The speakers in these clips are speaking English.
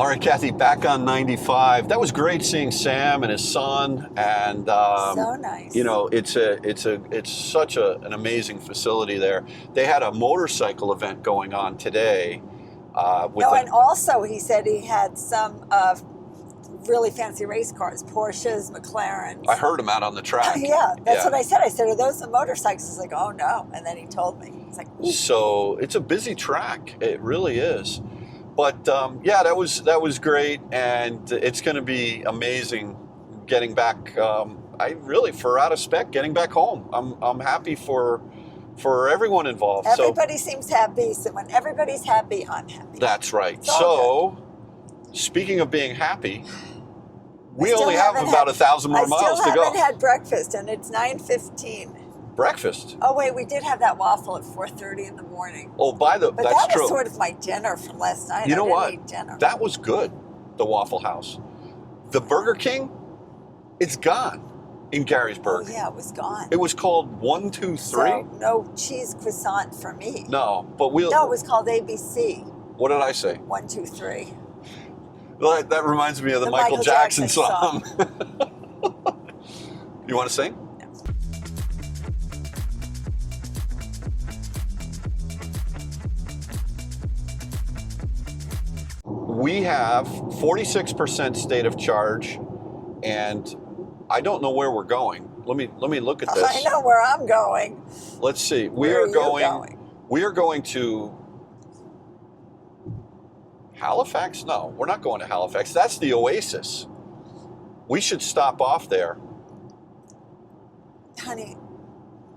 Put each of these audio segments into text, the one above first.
All right, Kathy, back on 95. That was great seeing Sam and his son, and So nice. you know, it's such an amazing facility there. They had a motorcycle event going on today. And also he said he had some really fancy race cars, Porsches, McLarens. I heard him out on the track. Yeah, that's what I said. I said, are those the motorcycles? He's like, oh no. And then he told me. He's like, ooh. So it's a busy track. It really is. But yeah, that was great, and it's going to be amazing getting back. For out of spec, getting back home. I'm happy for everyone involved. Everybody seems happy. So when everybody's happy, I'm happy. That's right. So, speaking of being happy, we only have about 1,000 more miles to go. I still haven't had breakfast, and it's 9:15. Breakfast? Oh wait, we did have that waffle at 4:30 in the morning. Oh, But that's that was true. sort of my dinner from last night. You know what? I didn't eat dinner. That was good. The Waffle House, the Burger King, it's gone in Garysburg. Oh yeah, it was gone. It was called 1, 2, 3. So, no cheese croissant for me. No, but No, it was called ABC. What did I say? 1, 2, 3. Well, that reminds me of the Michael Jackson song. You want to sing? We have 46% state of charge, and I don't know where we're going. Let me look at this. I know where I'm going. Let's see. Where are you going? We are going to Halifax? No, we're not going to Halifax. That's the Oasis. We should stop off there. Honey,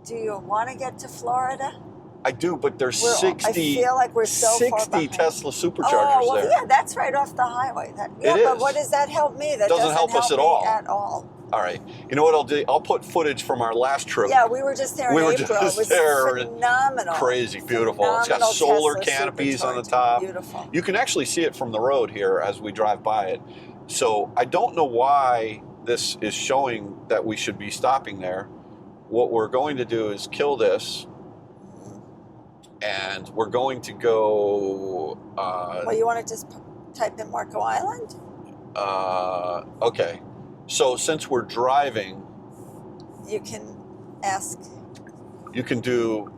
do you want to get to Florida? I do, but there's 60. I feel like we're so far 60 behind. Tesla superchargers there. Yeah, that's right off the highway. But is. what does that help me? That Doesn't help us at all. me at all. All right. You know what I'll do? I'll put footage from our last trip. Yeah, we were just there in April. It was phenomenal. Crazy, beautiful. Phenomenal It's got solar Tesla canopies on the supercharging. top. Beautiful. You can actually see it from the road here as we drive by it. So I don't know why this is showing that we should be stopping there. What we're going to do is kill this, and we're going to go... well, you want to just type in Marco Island? Okay. So since we're driving... You can ask... You can do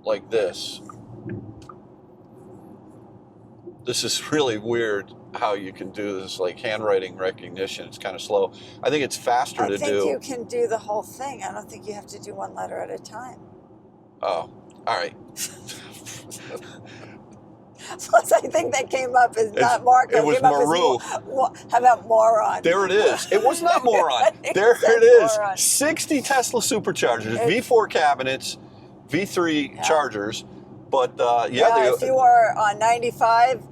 like this. This is really weird how you can do this, like handwriting recognition. It's kind of slow. I think it's faster to do. I think you can do the whole thing. I don't think you have to do one letter at a time. Oh, all right. Plus, I think that came up as not Marco. It was Maru. How about moron? There it is. It was not moron. There it is. Moron. 60 Tesla superchargers, V4 cabinets, V3 chargers. But if you are on 95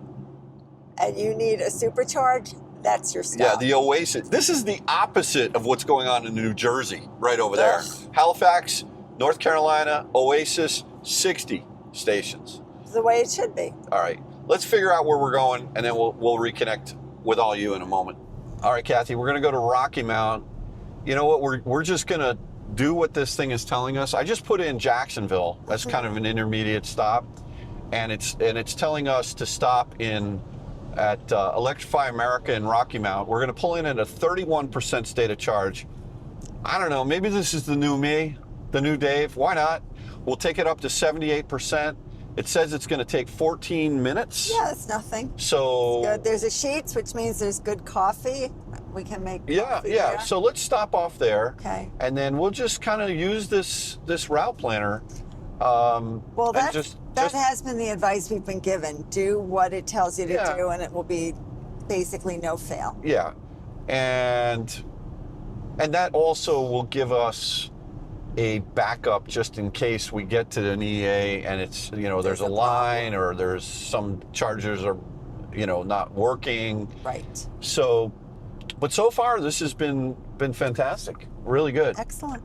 and you need a supercharge, that's your stop. Yeah, the Oasis. This is the opposite of what's going on in New Jersey, right over there. Halifax, North Carolina, Oasis, 60 stations. The way it should be. All right, let's figure out where we're going, and then we'll reconnect with all you in a moment. All right, Kathy, we're going to go to Rocky Mount. You know what? We're just going to do what this thing is telling us. I just put in Jacksonville. That's kind of an intermediate stop, and it's telling us to stop at Electrify America in Rocky Mount. We're going to pull in at a 31% state of charge. I don't know. Maybe this is the new me, the new Dave. Why not? We'll take it up to 78%. It says it's going to take 14 minutes. Yeah, it's nothing. So it's good. There's a Sheetz, which means there's good coffee. We can make coffee yeah. there. So let's stop off there. Okay. And then we'll just kind of use this route planner. Well, that has been the advice we've been given. Do what it tells you to do, and it will be basically no fail. Yeah, and that also will give us a backup just in case we get to an EA and it's, there's a line or there's some chargers are, not working. Right. So, but so far this has been fantastic. Really good. Excellent.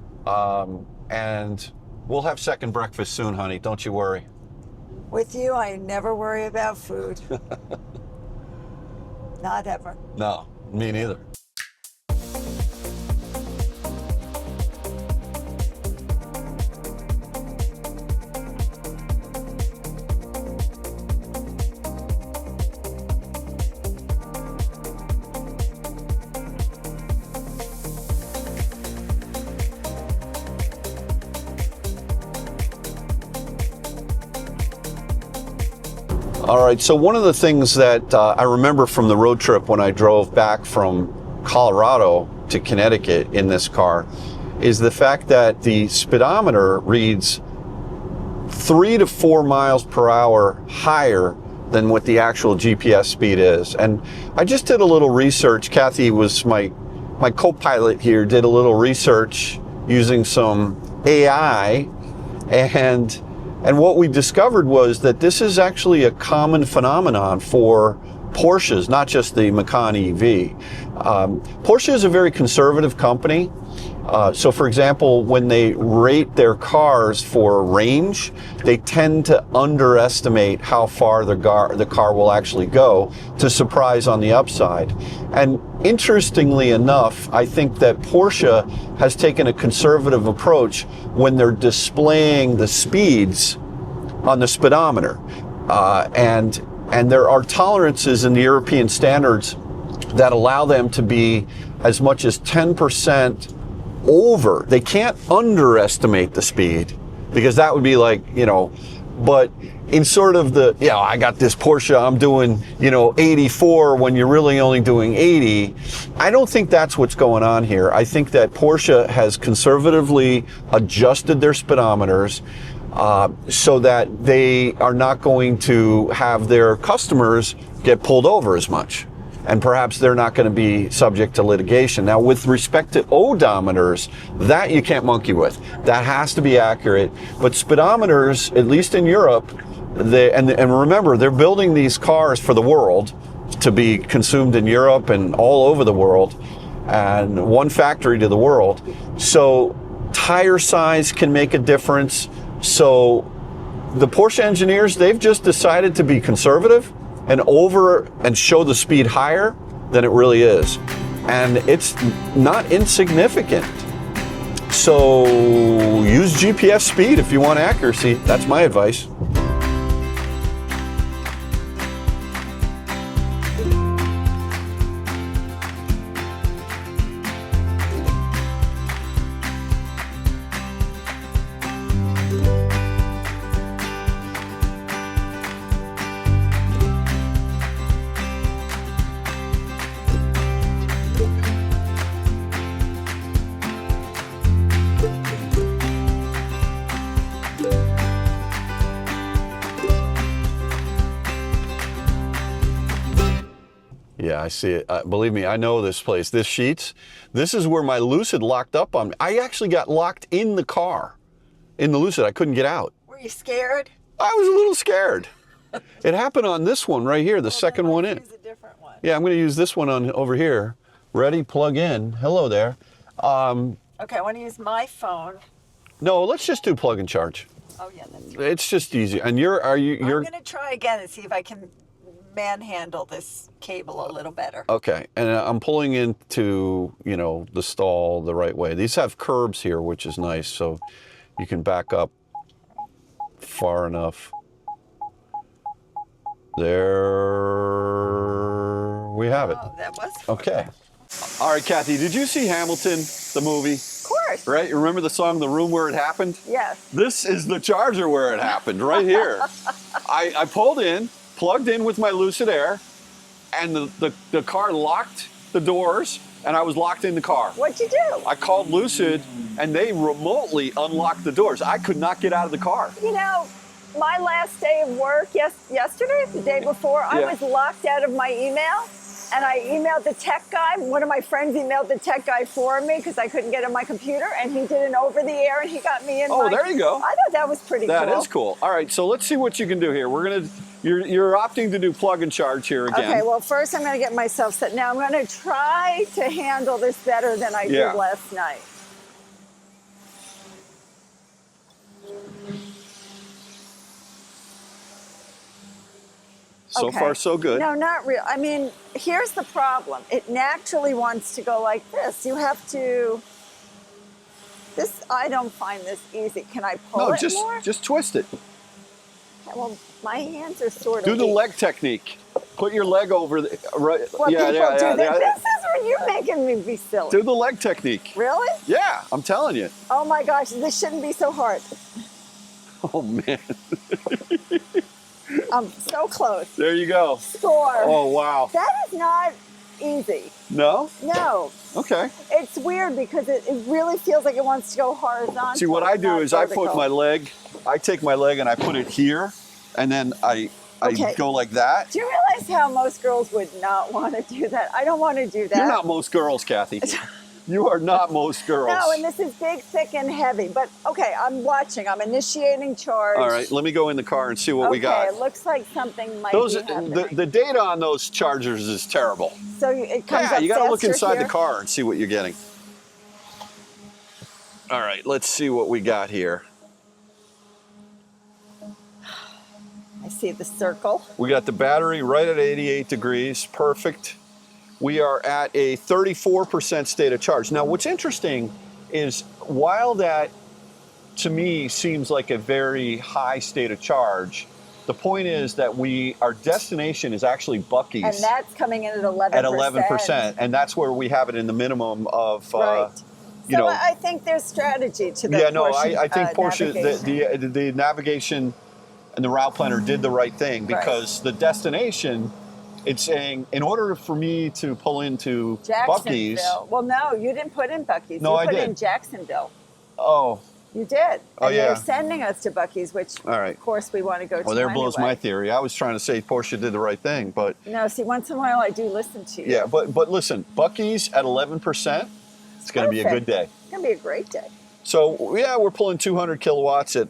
And we'll have second breakfast soon, honey. Don't you worry. With you, I never worry about food. Not ever. No, me neither. All right, so one of the things that I remember from the road trip when I drove back from Colorado to Connecticut in this car is the fact that the speedometer reads 3 to 4 miles per hour higher than what the actual GPS speed is. And I just did a little research. Kathy was my co-pilot here, did a little research using some AI, and what we discovered was that this is actually a common phenomenon for Porsches, not just the Macan EV. Porsche is a very conservative company. So for example, when they rate their cars for range, they tend to underestimate how far the car will actually go to surprise on the upside. And interestingly enough, I think that Porsche has taken a conservative approach when they're displaying the speeds on the speedometer. And there are tolerances in the European standards that allow them to be as much as 10% over. They can't underestimate the speed, because that would be like, but in sort of the, I got this Porsche, I'm doing, 84 when you're really only doing 80. I don't think that's what's going on here. I think that Porsche has conservatively adjusted their speedometers so that they are not going to have their customers get pulled over as much. And perhaps they're not going to be subject to litigation. Now, with respect to odometers, that you can't monkey with. That has to be accurate. But speedometers, at least in Europe, and remember, they're building these cars for the world to be consumed in Europe and all over the world, and one factory to the world. So tire size can make a difference. So the Porsche engineers, they've just decided to be conservative and show the speed higher than it really is. And it's not insignificant. So use GPS speed if you want accuracy. That's my advice. Yeah, I see it. Believe me, I know this place. This Sheets, this is where my Lucid locked up on me. I actually got locked in the car, in the Lucid. I couldn't get out. Were you scared? I was a little scared. It happened on this one right here, the second one in. Use a different one. Yeah, I'm going to use this one on over here. Ready? Plug in. Hello there. Okay, I want to use my phone. No, let's just do plug and charge. Oh yeah, that's right. It's just easy. And you're I'm going to try again and see if I can manhandle this cable a little better. Okay, and I'm pulling into, the stall the right way. These have curbs here, which is nice, so you can back up far enough. There we have it. Oh, that was fun. Okay. All right, Kathy, did you see Hamilton, the movie? Of course. Right? You remember the song, The Room Where It Happened? Yes. This is the charger where it happened, right here. I pulled in, plugged in with my Lucid Air, and the car locked the doors, and I was locked in the car. What'd you do? I called Lucid, and they remotely unlocked the doors. I could not get out of the car. My last day of work, yesterday, the day before, I was locked out of my email, and I emailed the tech guy. One of my friends emailed the tech guy for me because I couldn't get on my computer, and he did an over-the-air, and he got me in. Oh, there you go. I thought that was pretty cool. That is cool. All right, so let's see what you can do here. You're opting to do plug and charge here again. Okay, well, first I'm going to get myself set. Now I'm going to try to handle this better than I did last night. So far, so good. No, not real. I mean, here's the problem. It naturally wants to go like this. You have to... I don't find this easy. Can I pull it more? No, just twist it. Well, my hands are sort of Do the weak. leg technique. Put your leg over the... Right. Well, people do that. This is where you're making me be silly. Do the leg technique. Really? Yeah, I'm telling you. Oh my gosh, this shouldn't be so hard. Oh, man. I'm so close. There you go. Score. Oh, wow. That is not easy. No? No. Okay. It's weird because it really feels like it wants to go horizontal. See, what I do is vertical. I put my leg, I take my leg and I put it here, and then I go like that. Do you realize how most girls would not want to do that? I don't want to do that. You're not most girls, Kathy. You are not most girls. No, and this is big, thick, and heavy. But okay, I'm watching. I'm initiating charge. All right, let me go in the car and see what we got. Okay, it looks like something might be happening. The data on those chargers is terrible. So it comes up you got to look faster inside here? the car and see what you're getting. All right, let's see what we got here. I see the circle. We got the battery right at 88 degrees, perfect. We are at a 34% state of charge. Now, what's interesting is while that, to me, seems like a very high state of charge, the point is that our destination is actually Buc-ee's. And that's coming in at 11%. At 11%, and that's where we have it in the minimum of, right. you know. I think there's strategy to that. Yeah, no, Porsche, I think Porsche, navigation. the navigation and the route planner did the right thing because the destination, it's saying, in order for me to pull into Buc-ee's. Well, no, you didn't put in Buc-ee's. No, you I put did. in Jacksonville. Oh. You did. Oh, and yeah. they're sending us to Buc-ee's, which, All right. of course, we want to go to Well, there blows anyway. my theory. I was trying to say Porsche did the right thing, but... No, see, once in a while I do listen to you. Yeah, but listen, Buc-ee's at 11%, it's going to be a good day. It's going to be a great day. So, yeah, we're pulling 200 kilowatts at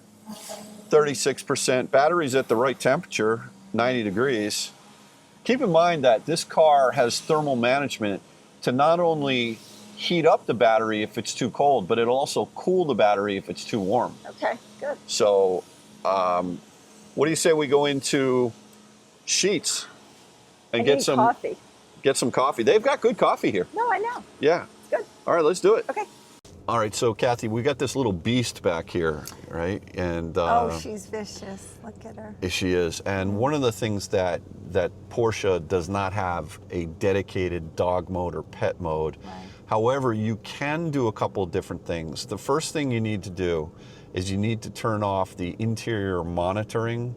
36%. Battery's at the right temperature, 90 degrees. Keep in mind that this car has thermal management to not only heat up the battery if it's too cold, but it'll also cool the battery if it's too warm. Okay, good. So, what do you say we go into Sheets and get some coffee? Get some coffee. They've got good coffee here. No, I know. Yeah. It's good. All right, let's do it. Okay. All right, so Kathy, we got this little beast back here, right? And oh, she's vicious. Look at her. She is. And one of the things that Porsche does not have a dedicated dog mode or pet mode. Right. However, you can do a couple of different things. The first thing you need to do is you need to turn off the interior monitoring.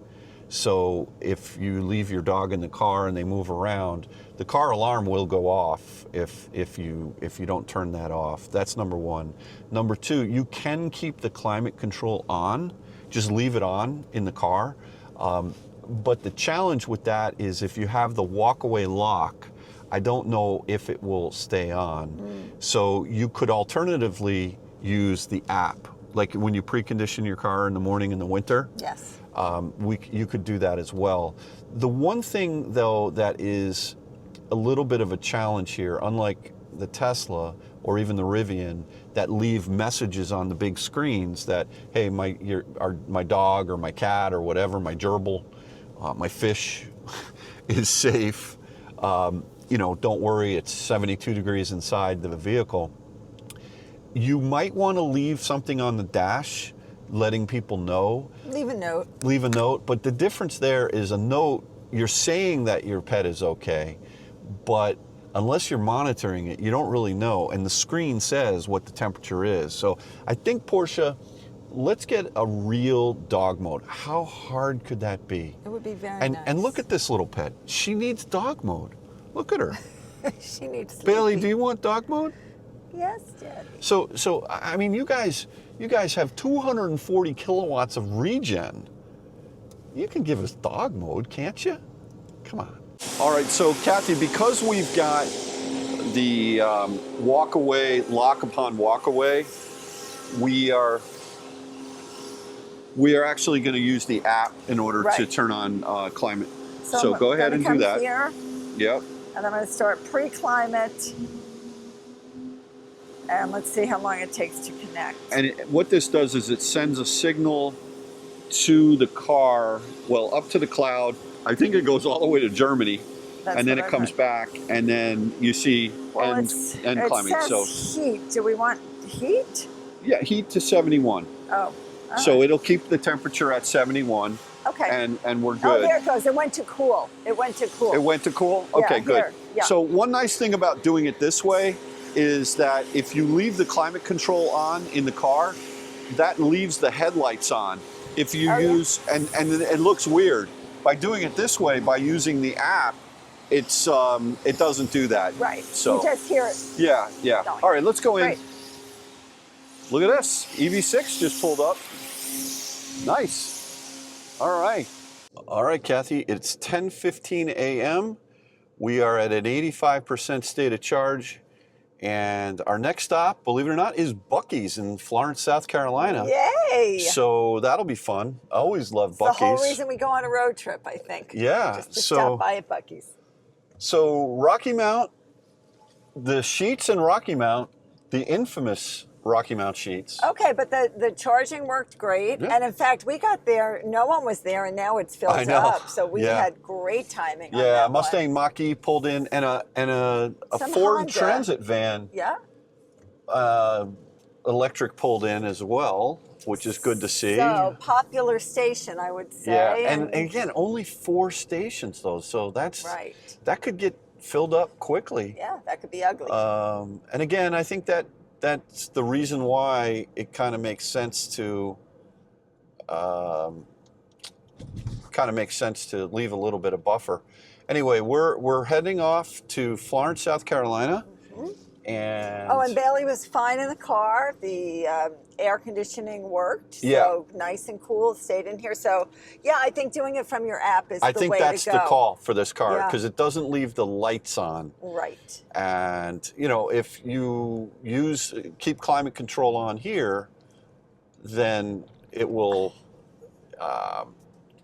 So if you leave your dog in the car and they move around, the car alarm will go off if you don't turn that off. That's number one. Number two, you can keep the climate control on. Just leave it on in the car. But the challenge with that is if you have the walkaway lock, I don't know if it will stay on. So you could alternatively use the app. Like when you precondition your car in the morning in the winter. Yes. You could do that as well. The one thing though that is a little bit of a challenge here, unlike the Tesla or even the Rivian that leave messages on the big screens that, hey, my dog or my cat or whatever, my gerbil, my fish is safe. Don't worry, it's 72 degrees inside the vehicle. You might want to leave something on the dash letting people know. Leave a note. Leave a note, but the difference there is a note, you're saying that your pet is okay, but unless you're monitoring it, you don't really know, and the screen says what the temperature is. So I think, Porsche, let's get a real dog mode. How hard could that be? It would be very nice. And look at this little pet. She needs dog mode. Look at her. She needs sleepy. Bailey, do you want dog mode? Yes, Daddy. So I mean, you guys have 240 kilowatts of regen. You can give us dog mode, can't you? Come on. All right, so Kathy, because we've got the walkaway, lock upon walkaway, we are actually going to use the app in order to turn on climate. So go ahead and do that. Here, yep. and I'm going to start pre-climate. And let's see how long it takes to connect. And what this does is it sends a signal to the car, well, up to the cloud. I think it goes all the way to Germany. And then it comes back, and then you see end climate. It says heat. Do we want heat? Yeah, heat to 71. Oh. So it'll keep the temperature at 71. Okay. And we're good. Oh, there it goes. It went to cool. It went to cool. It went to cool? Okay, good. Here. Yeah. So one nice thing about doing it this way is that if you leave the climate control on in the car, that leaves the headlights on. If you use, and it looks weird, By doing it this way, by using the app, it's it doesn't do that. Right. So You just hear it. yeah, yeah. Going. All right, let's go in. Great. Look at this. EV6 just pulled up. Nice. All right. All right, Kathy, it's 10:15 a.m. We are at an 85% state of charge. And our next stop, believe it or not, is Buc-ee's in Florence, South Carolina. Yay! So that'll be fun. I always love It's Buc-ee's. the whole reason we go on a road trip, I think. Yeah. Just to so stop by at Buc-ee's. So Rocky Mount, the sheets in Rocky Mount, the infamous Rocky Mount sheets. Okay, but the charging worked great. Yeah. And in fact, we got there, no one was there, and now it's filled I know. up. So we Yeah. had great timing on Yeah, that Mustang one. Mach-E pulled in, and a Some Ford Honda. Transit van, Yeah. electric pulled in as well, which is good to see. So popular station, I would say. Yeah, and again, only 4 stations though, so Right. that could get filled up quickly. Yeah, that could be ugly. And again, I think that's the reason why it kind of makes sense to leave a little bit of buffer. Anyway, we're heading off to Florence, South Carolina, and Oh, and Bailey was fine in the car. The air conditioning worked. Yeah. So nice and cool. Stayed in here. So, yeah, I think doing it from your app is I the think way that's to go. the call for this car Yeah. because it doesn't leave the lights on. Right. And, you know, if you keep climate control on here, then it will,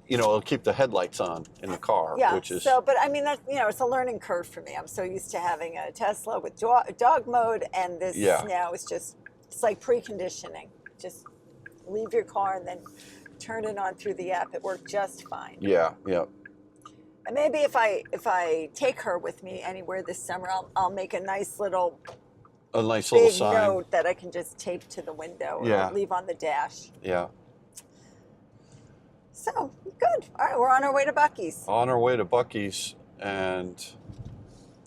it'll keep the headlights on in the car, Yeah. which is, So, but I mean, that it's a learning curve for me. I'm so used to having a Tesla with dog mode, and this Yeah. now is it's like preconditioning. Just leave your car and then turn it on through the app. It worked just fine. yeah. And maybe if I take her with me anywhere this summer, I'll make a nice little A nice little big sign. note that I can just tape to the window Yeah. or leave on the dash. Yeah. So good. All right, we're on our way to Buc-ee's. On our way to Buc-ee's, and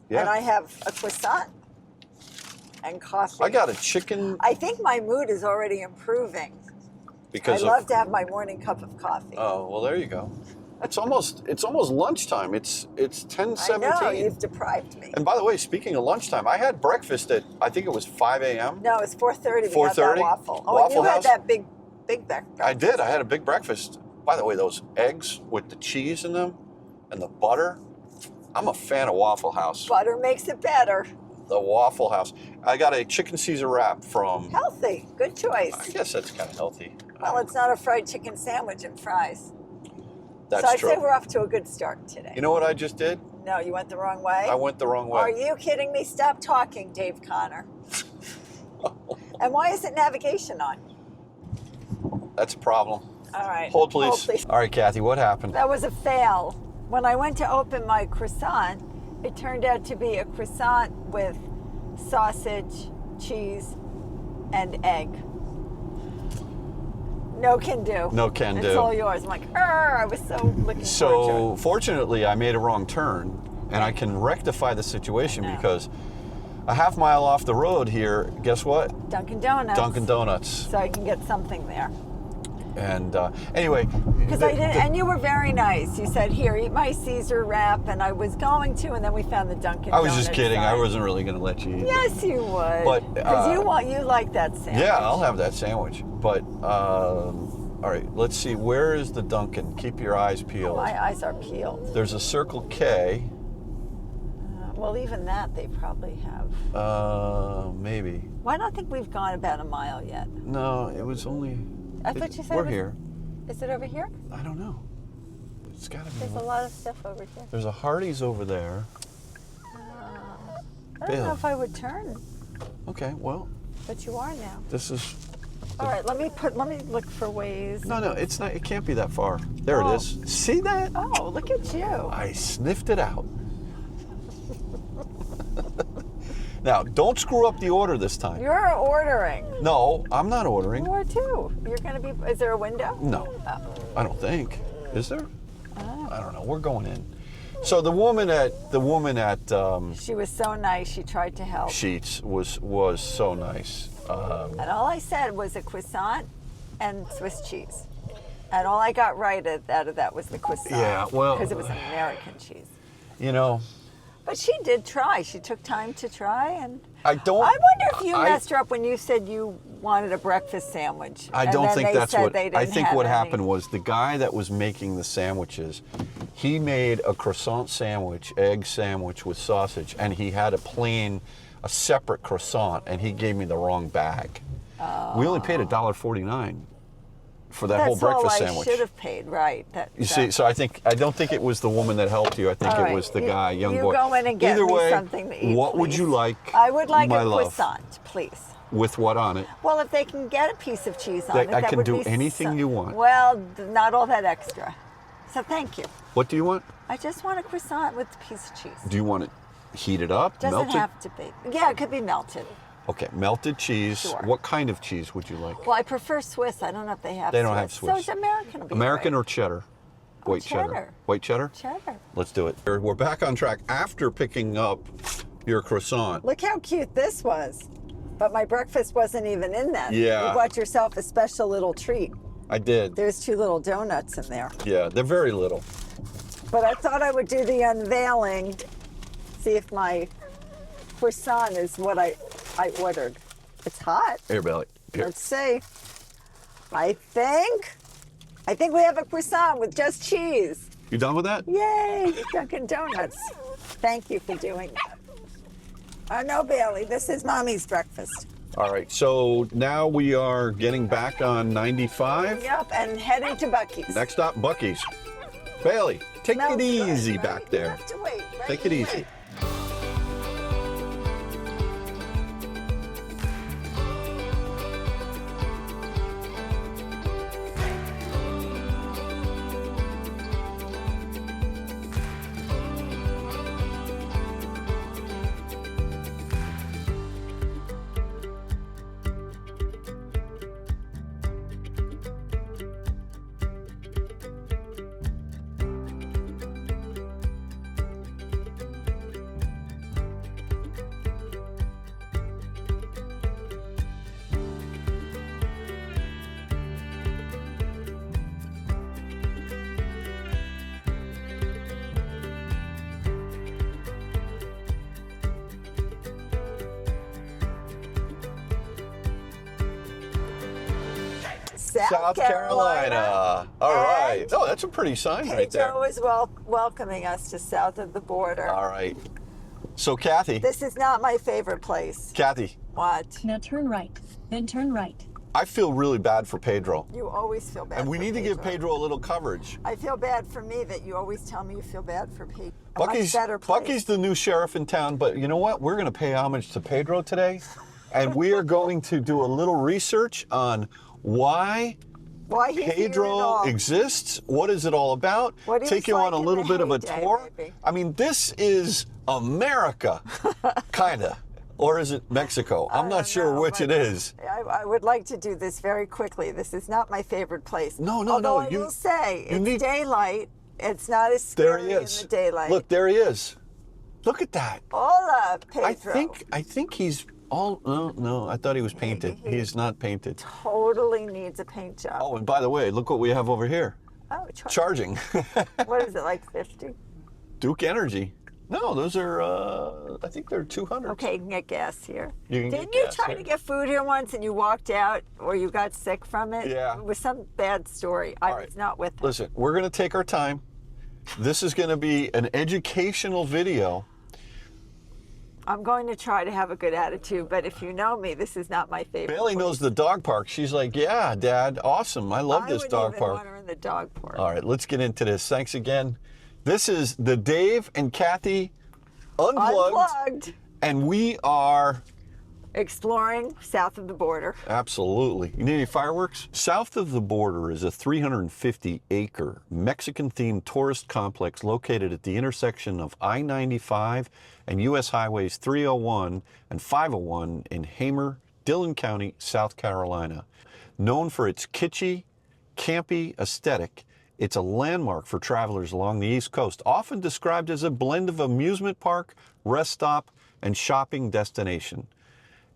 yeah. And I have a croissant and coffee. I got a chicken I think my mood is already improving. because I love to have my morning cup of coffee. Oh, well, there you go. It's almost lunchtime. It's I 10:17. know, you've deprived me. And by the way, speaking of lunchtime, I had breakfast at I think it was 5 a.m. No, it's 4:30. We got 4:30? that waffle. Oh, Waffle and you House? had that big breakfast. I did. I had a big breakfast. By the way, those eggs with the cheese in them and the butter. I'm a fan of Waffle House. Butter makes it better. The Waffle House. I got a chicken Caesar wrap from. Healthy. Good choice. I guess that's kind of healthy. Well, it's not a fried chicken sandwich and fries. That's so I'd true. say we're off to a good start today. You know what I just did? No, you went the wrong way? I went the wrong way. Are you kidding me? Stop talking, Dave Connor. And why isn't navigation on? That's a problem. All right. Hold, please. All right, Kathy, what happened? That was a fail. When I went to open my croissant, it turned out to be a croissant with sausage, cheese, and egg. No can do. No can do. It's all yours. I'm like, I was so looking forward to So it. fortunately, I made a wrong turn, and I can rectify the situation No. because a half mile off the road here, guess what? Dunkin' Donuts. Dunkin' Donuts. So I can get something there. And anyway, Because I did, and you were very nice. You said, "Here, eat my Caesar wrap," and I was going to, and then we found the Dunkin' I was Donuts just kidding. I sign. wasn't really going to let you eat. Yes, you would. But, because you like that sandwich. Yeah, I'll have that sandwich. But all right, let's see. Where is the Dunkin'? Keep your eyes peeled. My eyes are peeled. There's a Circle K. Well, even that they probably have. Maybe. Well, I don't think we've gone about a mile yet. No, it was only. I thought you said we're it was- here. Is it over here? I don't know. It's got to be. There's a lot of stuff over here. There's a Hardee's over there. I don't know Bill. if I would turn, Okay, well, but you are now. this is. All right, let me look for ways. No, it's not. It can't be that far. There Oh. it is. See that? Oh, look at you. I sniffed it out. Now, don't screw up the order this time. You're ordering. No, I'm not ordering. You are too. You're gonna be. Is there a window? No, Oh. I don't think. Is there? Oh. I don't know. We're going in. So the woman at She was so nice. She tried to help. Sheets was so nice. And all I said was a croissant and Swiss cheese. And all I got right out of that was the croissant. Yeah, well, because it was American cheese. You know, But she did try. She took time to try, and I don't. I wonder if you messed her up when you said you wanted a breakfast sandwich. I and don't then think they that's said what. they didn't I think have what any. happened was the guy that was making the sandwiches, he made a croissant sandwich, egg sandwich with sausage, and he had a separate croissant, and he gave me the wrong bag. We only paid $1.49 for that whole breakfast That's all I sandwich. should have paid, right? You see, so I don't think it was the woman that helped you. I think All it right, was the guy, young you boy. go in and get Either me way, something to eat, what would please. you like? I would like my a love? croissant, please. With what on it? Well, if they can get a piece of cheese on They- it, I that can would do be anything you want. Well, not all that extra. So thank you. What do you want? I just want a croissant with a piece of cheese. Do you want it heated up, Doesn't melted? have to be. Yeah, it could be melted. Okay, melted cheese. Sure. What kind of cheese would you like? Well, I prefer Swiss. I don't know if they have They Swiss. don't have Swiss. So it's American. American or cheddar? Oh, White cheddar. cheddar. White cheddar? Cheddar. Let's do it. We're back on track after picking up your croissant. Look how cute this was. But my breakfast wasn't even in that. Yeah. You bought yourself a special little treat. I did. There's 2 little donuts in there. Yeah, they're very little. But I thought I would do the unveiling, see if my croissant is what I ordered. It's hot. Here, Belly. Here. Let's see. I think we have a croissant with just cheese. You done with that? Yay, Dunkin' Donuts. Thank you for doing that. No, Bailey, this is Mommy's breakfast. All right, so now we are getting back on 95. Yep, and heading to Buc-ee's. Next stop, Buc-ee's. Bailey, take Smells it good, easy right? back You there. have to wait, right? Take it easy. South Carolina. All right. And Oh, that's a pretty sign right there. Pedro is welcoming us to south of the border. All right. So, Kathy. This is not my favorite place. Kathy, What? Now turn right, then turn right. I feel really bad for Pedro. You always feel bad And we for need to give Pedro a little coverage. I feel bad for me that you always tell me you feel bad for Pedro. A Bucky's, much better place. Bucky's the new sheriff in town, but you know what? We're going to pay homage to Pedro today. And we are going to do a little research on why Why he's here at Pedro all. exists. What is it all about? What he Take was you on like a in little the bit of a heyday, tour. maybe. I mean, this is America, kind of. Or is it Mexico? I'm not don't sure know, which but it is. I would like to do this very quickly. This is not my favorite place. No, no, Although no, I you- will say, you it's need- daylight. It's not as There scary he in is. the daylight. Look, there he is. Look at that. Hola, Pedro. I think he's all. No, I thought he was painted. He- He's not painted. Totally needs a paint job. Oh, and by the way, look what we have over here. Oh, Charging. What is it, like 50? Duke Energy. No, those are. I think they're 200. Okay, you can get gas here. You can get Didn't you gas try here. to get food here once and you walked out or you got sick from it? Yeah. It was some bad story. I All right. was not with it. Listen, we're going to take our time. This is going to be an educational video. I'm going to try to have a good attitude, but if you know me, this is not my favorite. Bailey knows the dog park. She's like, yeah, Dad, awesome. I love this dog I park. want her in the dog park. All right, let's get into this. Thanks again. This is the Dave and Kathy Unplugged. And we are Exploring south of the border. absolutely. You need any fireworks? South of the border is a 350-acre Mexican-themed tourist complex located at the intersection of I-95 and U.S. Highways 301 and 501 in Hamer, Dillon County, South Carolina. Known for its kitschy, campy aesthetic, it's a landmark for travelers along the East Coast, often described as a blend of amusement park, rest stop, and shopping destination.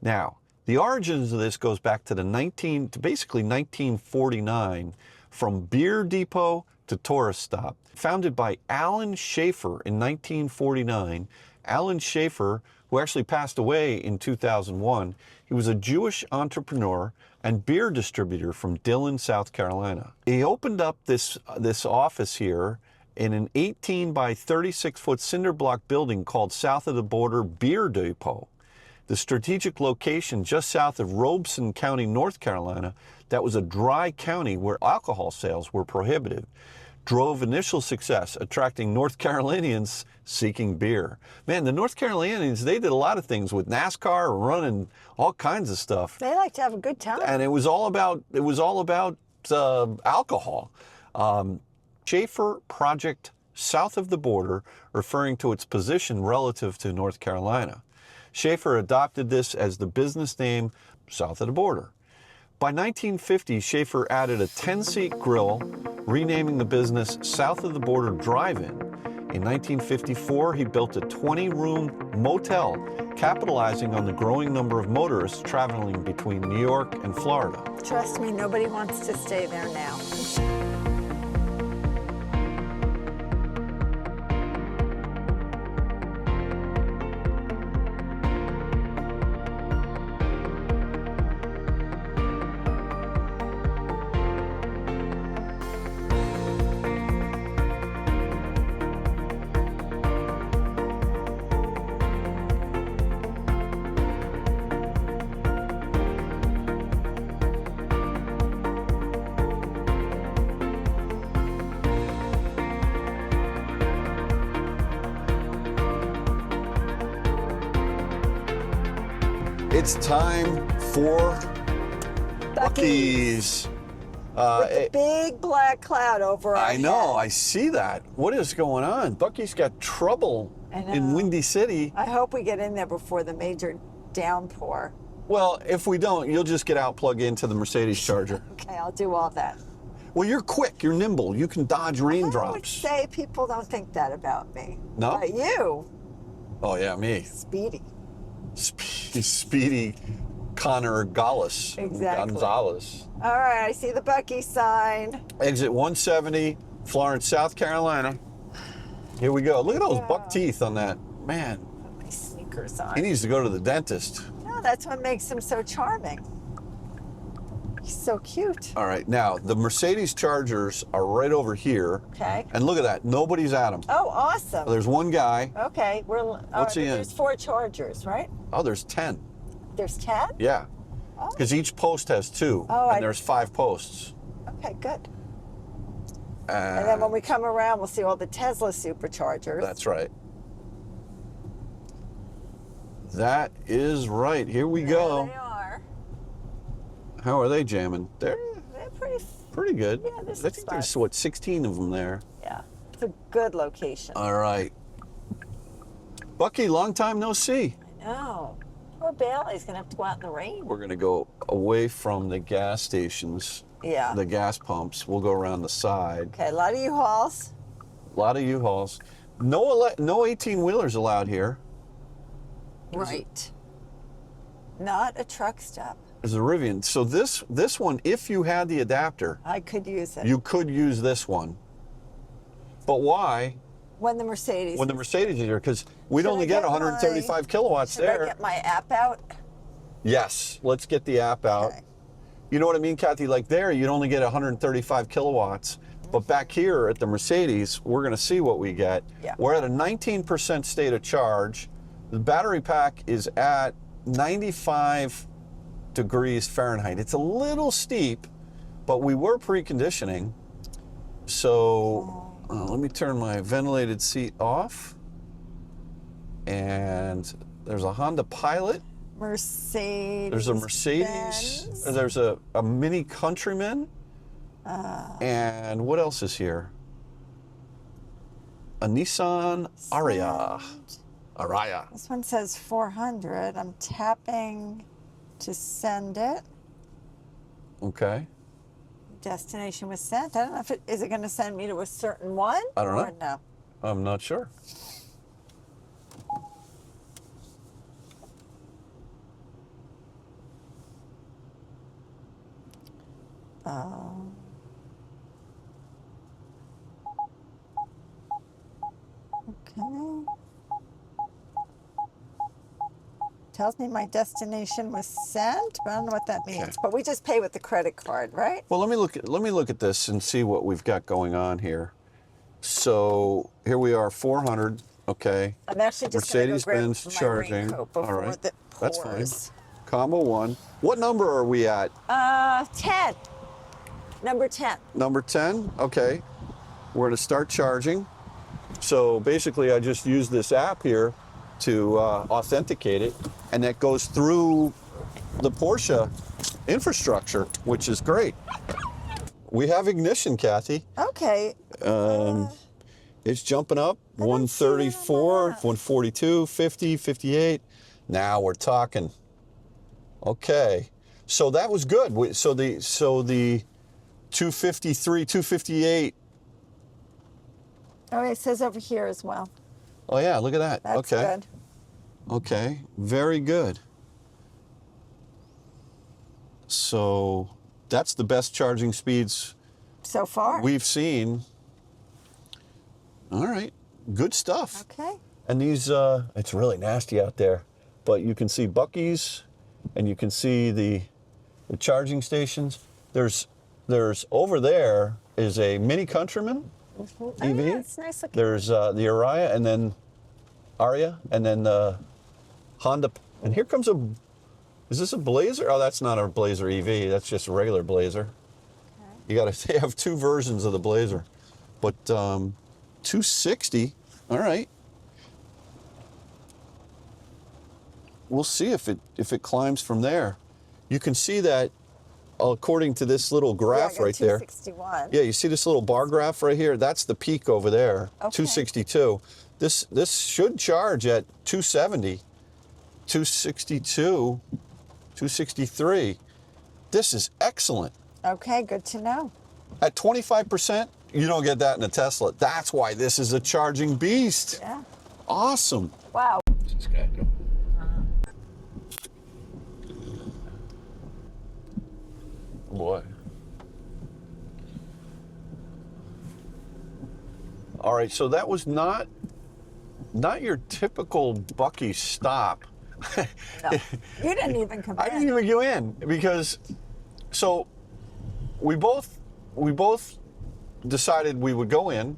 Now, the origins of this goes back to basically 1949. from beer depot to tourist stop. Founded by Alan Schaefer in 1949, Alan Schaefer, who actually passed away in 2001, he was a Jewish entrepreneur and beer distributor from Dillon, South Carolina. He opened up this office here in an 18 by 36 foot cinder block building called South of the Border Beer Depot. The strategic location just south of Robeson County, North Carolina, that was a dry county where alcohol sales were prohibitive, drove initial success, attracting North Carolinians seeking beer. Man, the North Carolinians, they did a lot of things with NASCAR, running all kinds of stuff. They like to have a good time. And it was all about alcohol. Schaefer Project South of the Border, referring to its position relative to North Carolina. Schaefer adopted this as the business name South of the Border. By 1950, Schaefer added a 10-seat grill, renaming the business South of the Border Drive-In. In 1954, he built a 20-room motel, capitalizing on the growing number of motorists traveling between New York and Florida. Trust me, nobody wants to stay there now. It's time for Buc-ee's. With the big black cloud over our I know, head. I see that. What is going on? Buc-ee's got trouble I know. in Windy City. I hope we get in there before the major downpour. Well, if we don't, you'll just get out, plug into the Mercedes Charger. Okay, I'll do all that. Well, you're quick, you're nimble, you can dodge I would raindrops. say people don't think that about me. No? But you, Oh yeah, me. Speedy. Speedy Connor Gonzalez. Exactly. All right, I see the Buc-ee sign. Exit 170, Florence, South Carolina. Here we go. Look at those buck teeth on that. Man, Put my sneakers on. he needs to go to the dentist. No, that's what makes him so charming. He's so cute. All right, now the Mercedes Chargers are right over here. Okay. And look at that, nobody's at them. Oh, awesome. There's one guy. Okay, What's he in? There's 4 Chargers, right? Oh, there's 10. There's 10? Yeah. Oh. Because each post has 2, Oh, and there's 5 posts. Okay, good. And then when we come around, we'll see all the Tesla superchargers. That's right. That is right. Here we There go. they are. How are they jamming? They're They're pretty good. Yeah, there's I some think there's, spots. 16 of them there. Yeah, it's a good location. All right. Buc-ee, long time no see. I know. Poor Bailey's gonna have to go out in the rain. We're going to go away from the gas stations, Yeah. the gas pumps. We'll go around the side. Okay, a lot of U-Hauls. A lot of U-Hauls. No 18-wheelers allowed here. Right. Not a truck stop. There's a Rivian. So this one, if you had the adapter, I could use it. you could use this one. But why? When the Mercedes. When the Mercedes is here, because we'd Should only I get get 135 kilowatts Should there. I get my app out? Yes, let's get the app out. Okay. You know what I mean, Kathy? Like there, you'd only get 135 kilowatts. But back here at the Mercedes, we're going to see what we get. Yeah. We're at a 19% state of charge. The battery pack is at 95 degrees Fahrenheit. It's a little steep, but we were preconditioning. So let me turn my ventilated seat off. And there's a Honda Pilot. Mercedes. There's a Mercedes. Benz. There's a Mini Countryman. And what else is here? A Nissan Ariya. Ariya. This one says 400. I'm tapping to send it. Okay. Destination was sent. I don't know if is it going to send me to a certain one? I don't or know. No. I'm not sure. Tells me my destination was sent, but I don't know what that means. But we just pay with the credit card, right? Well, let me look at this and see what we've got going on here. So here we are, 400. Okay. I'm actually just going to go grab Mercedes-Benz my charging. raincoat before All right. the That's fine. pours. Combo 1. What number are we at? 10. Number 10. Number 10. Okay. We're going to start charging. So basically, I just use this app here to authenticate it, and that goes through the Porsche infrastructure, which is great. We have ignition, Kathy. Okay. It's jumping up, I don't see it on my 134, map. 142, 50, 58. Now we're talking. Okay, so that was good. So the 253, 258. Oh, it says over here as well. Oh yeah, look at that. That's okay. good. Okay, very good. So that's the best charging speeds So far. we've seen. All right, good stuff. Okay. And these, it's really nasty out there, but you can see Buc-ee's, and you can see the charging stations. There's over there is a Mini Countryman EV. Oh, yeah, it's nice looking. There's the Aria, and then the Honda. And here comes is this a Blazer? Oh, that's not a Blazer EV. That's just a regular Blazer. Okay. You got to have two versions of the Blazer. But 260, all right. We'll see if it climbs from there. You can see that according to this little graph I got right there. 261. Yeah, you see this little bar graph right here? That's the peak over there, Okay. 262. This should charge at 270, 262, 263. This is excellent. Okay, good to know. At 25%, you don't get that in a Tesla. That's why this is a charging beast. Yeah. Awesome. Wow. This guy go. Boy. All right, so that was not your typical Buc-ee stop. No. You didn't even come I in. didn't even go in because, so we both decided we would go in,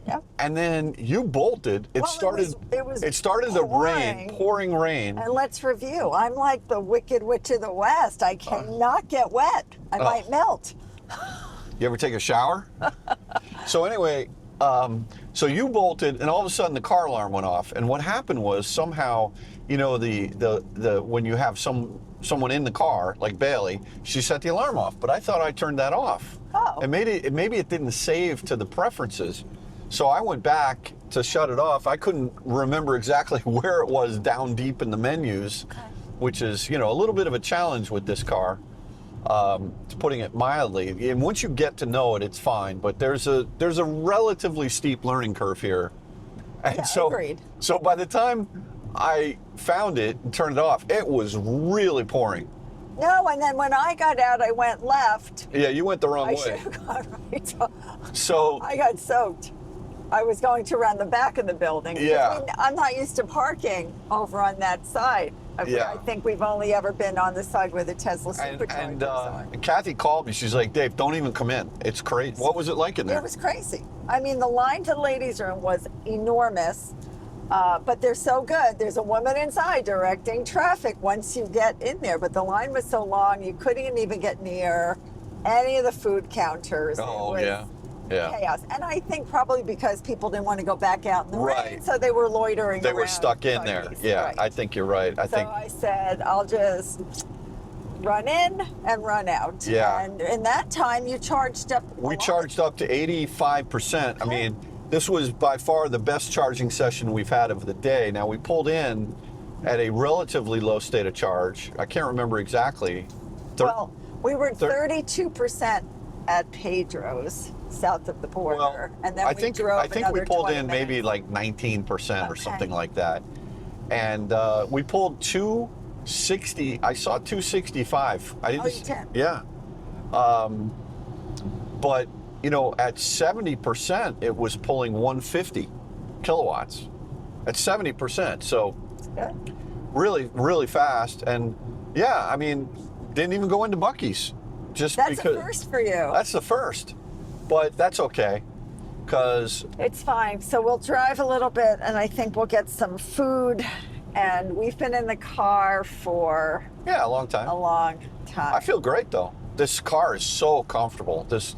Yep. and then you bolted. It Well, started. it was It started to rain, pouring rain. And let's review. I'm like the Wicked Witch of the West. I cannot get wet. I might melt. You ever take a shower? So anyway, so you bolted, and all of a sudden the car alarm went off. And what happened was somehow, you know, the when you have someone in the car, like Bailey, she set the alarm off. But I thought I turned that off. Oh. And maybe it didn't save to the preferences. So I went back to shut it off. I couldn't remember exactly where it was down deep in the menus, which is, you know, a little bit of a challenge with this car. Putting it mildly, and once you get to know it, it's fine. But there's a relatively steep learning curve here, and Yeah, agreed. So by the time I found it and turned it off, it was really pouring. No, and then when I got out, I went left. Yeah, you went the wrong I way. should have gone right. So I got soaked. I was going to run the back of the building. Yeah. I'm not used to parking over on that side. Yeah. I think we've only ever been on the side where the Tesla and Superchargers are. Kathy called me. She's like, Dave, don't even come in. It's crazy. What was it like in there? It was crazy. I mean, the line to the ladies' room was enormous, but they're so good. There's a woman inside directing traffic once you get in there, but the line was so long you couldn't even get near any of the food counters. Oh, It was yeah. chaos. And I think probably because people didn't want to go back out in the rain, Right. so they were loitering They were around stuck in there. Buc-ee's. Yeah, Right. I think you're right. I So think I said, I'll just run in and run out. Yeah. And in that time, you charged up. a we lot. charged up to 85%. I mean, this was by far the best charging session we've had of the day. Now, we pulled in at a relatively low state of charge. I can't remember exactly. Well, we were 32% at Pedro's, south of the border, Well, and then I we think drove we another pulled 20 in maybe minutes. like 19% or Okay. something like that. And we pulled 260. I saw 265. I didn't. Oh, you did? Yeah. But you know, at 70%, it was pulling 150 kilowatts. at 70%. So Good. really, really fast. And yeah, I mean, didn't even go into Buc-ee's. Just That's because a first for you. that's the first, but that's okay, because It's fine. So we'll drive a little bit, and I think we'll get some food. And we've been in the car for yeah, a long time. a long time. I feel great though. This car is so comfortable. This